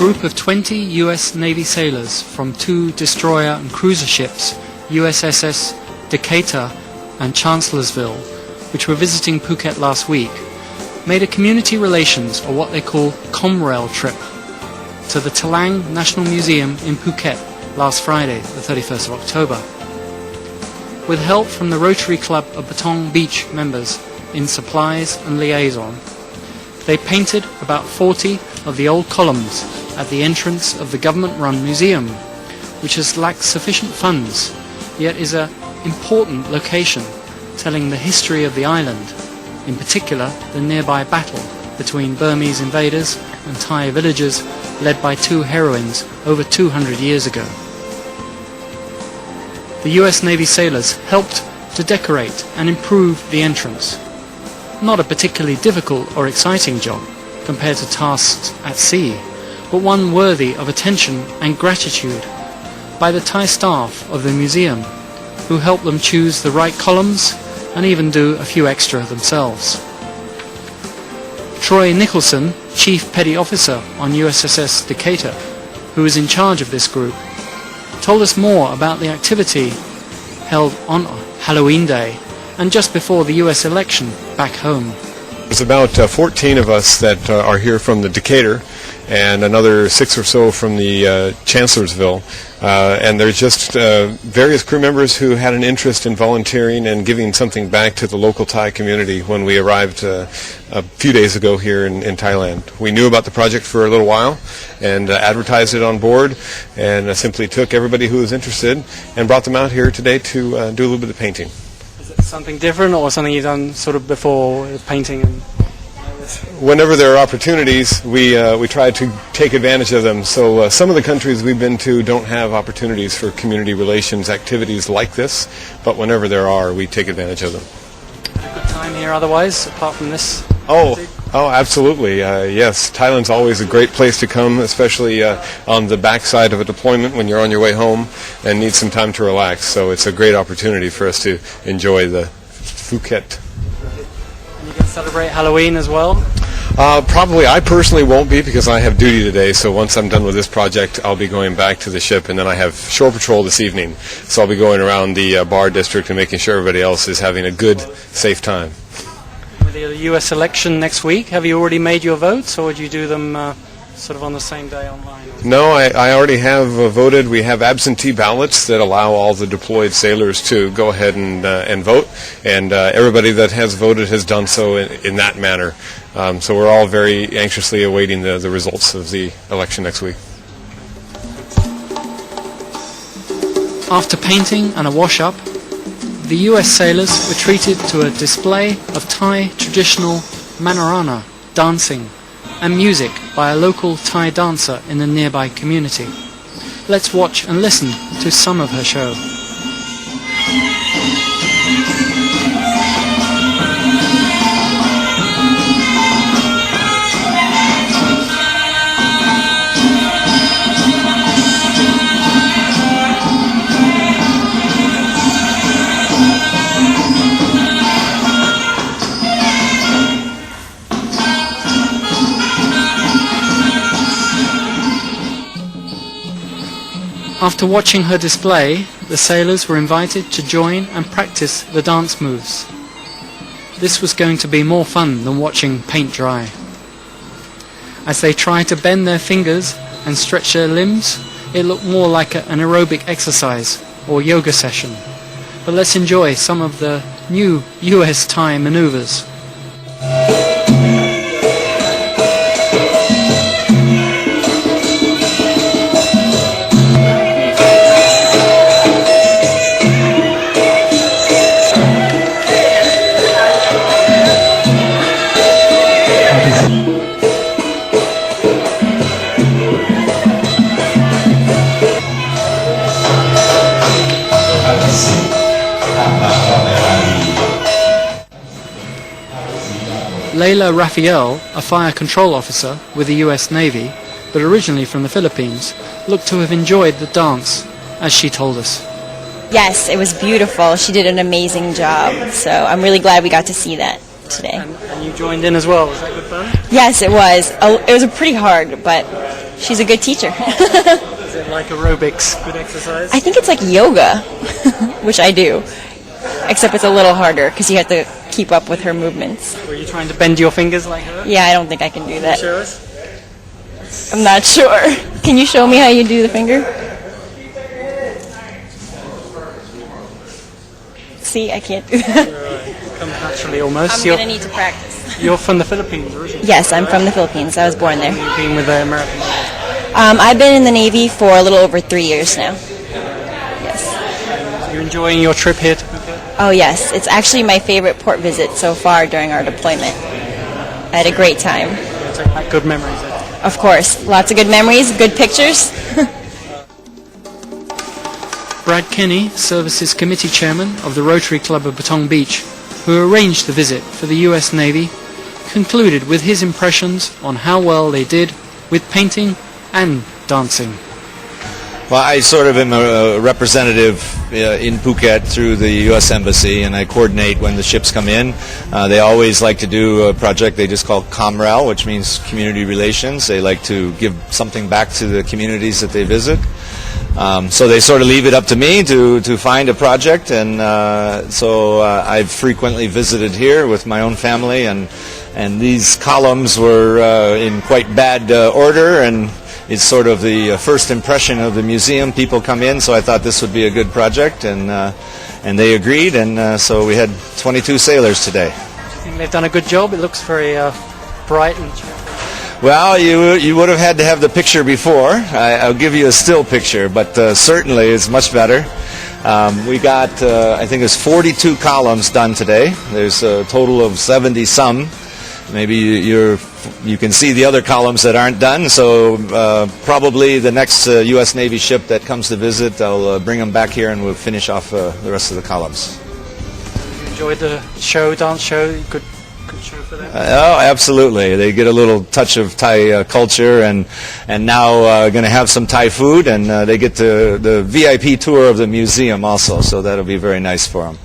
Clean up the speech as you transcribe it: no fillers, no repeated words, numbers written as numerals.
group of 20 US Navy sailors from 2 destroyer and cruiser ships, USS Decatur and Chancellorsville, which were visiting Phuket last week, made a community relations, or what they call ComRel, trip to the Thalang National Museum in Phuket last Friday, the 31st of October. With help from the Rotary Club of Patong Beach members in supplies and liaison, they painted about 40 of the old columns at the entrance of the government-run museum, which has lacked sufficient funds, yet is an important location telling the history of the island, in particular the nearby battle between Burmese invaders and Thai villagers led by 2 heroines over 200 years ago. The US Navy sailors helped to decorate and improve the entrance. Not a particularly difficult or exciting job compared to tasks at sea, but one worthy of attention and gratitude by the Thai staff of the museum, who helped them choose the right columns and even do a few extra themselves. Troy Nicholson, Chief Petty Officer on USS Decatur, who is in charge of this group, told us more about the activity held on Halloween Day and just before the US election back home. There's about 14 of us that are here from the Decatur, and another 6 or so from the Chancellorsville, and there's just various crew members who had an interest in volunteering and giving something back to the local Thai community when we arrived a few days ago here in Thailand. We knew about the project for a little while and advertised it on board, and simply took everybody who was interested and brought them out here today to do a little bit of painting. Is it something different or something you've done sort of before, painting? Whenever there are opportunities, we try to take advantage of them. So some of the countries we've been to don't have opportunities for community relations activities like this, but whenever there are, we take advantage of them. A good time here otherwise, apart from this? Oh, absolutely. Yes, Thailand's always a great place to come, especially on the backside of a deployment when you're on your way home and need some time to relax. So it's a great opportunity for us to enjoy the Phuket. And you can celebrate Halloween as well? Probably. I personally won't be because I have duty today, so once I'm done with this project, I'll be going back to the ship, and then I have shore patrol this evening. So I'll be going around the bar district and making sure everybody else is having a good, safe time. With the US election next week, have you already made your votes, or would you do them sort of on the same day online? No, I already have voted. We have absentee ballots that allow all the deployed sailors to go ahead and vote, and everybody that has voted has done so in that manner. So we're all very anxiously awaiting the results of the election next week. After painting and a wash-up, the US sailors were treated to a display of Thai traditional manarana dancing and music by a local Thai dancer in the nearby community. Let's watch and listen to some of her show. After watching her display, the sailors were invited to join and practice the dance moves. This was going to be more fun than watching paint dry. As they tried to bend their fingers and stretch their limbs, it looked more like an aerobic exercise or yoga session. But let's enjoy some of the new US Thai maneuvers. Layla Raphael, a fire control officer with the US Navy, but originally from the Philippines, looked to have enjoyed the dance, as she told us. Yes, it was beautiful. She did an amazing job, so I'm really glad we got to see that today. And you joined in as well. Was that good fun? Yes, it was. It was pretty hard, but she's a good teacher. Is it like aerobics, good exercise? I think it's like yoga, which I do, except it's a little harder because you have to keep up with her movements. Were you trying to bend your fingers like her? Yeah, I don't think I can do that. Show us. I'm not sure. Can you show me how you do the finger? See, I can't do that. Right. Comes naturally almost. I'm going to need to practice. You're from the Philippines originally? Yes, I'm from the Philippines. I was born there. You've been with the American Navy? I've been in the Navy for a little over 3 years now. Yes. Are you enjoying your trip here to Phuket? Oh, yes. It's actually my favorite port visit so far during our deployment. I had a great time. Yeah, take back good memories. Of course. Lots of good memories, good pictures. Brad Kenny, Services Committee Chairman of the Rotary Club of Patong Beach, who arranged the visit for the US Navy, concluded with his impressions on how well they did with painting and dancing. Well, I sort of am a representative in Phuket through the U.S. Embassy, and I coordinate when the ships come in. They always like to do a project they just call ComRel, which means community relations. They like to give something back to the communities that they visit. So they sort of leave it up to me to find a project, and so I've frequently visited here with my own family, and these columns were in quite bad order, and it's sort of the first impression of the museum. People come in, so I thought this would be a good project, and they agreed, and so we had 22 sailors today. I think they've done a good job. It looks very bright and cheerful. Well, you would have had to have the picture before. I'll give you a still picture, but certainly it's much better. We got, I think it's 42 columns done today. There's a total of 70 some. Maybe you can see the other columns that aren't done, so probably the next U.S. Navy ship that comes to visit, I'll bring them back here and we'll finish off the rest of the columns. You enjoyed the show, dance show? Good show for them? Oh, absolutely. They get a little touch of Thai culture, and now going to have some Thai food, and they get the VIP tour of the museum also, so that'll be very nice for them.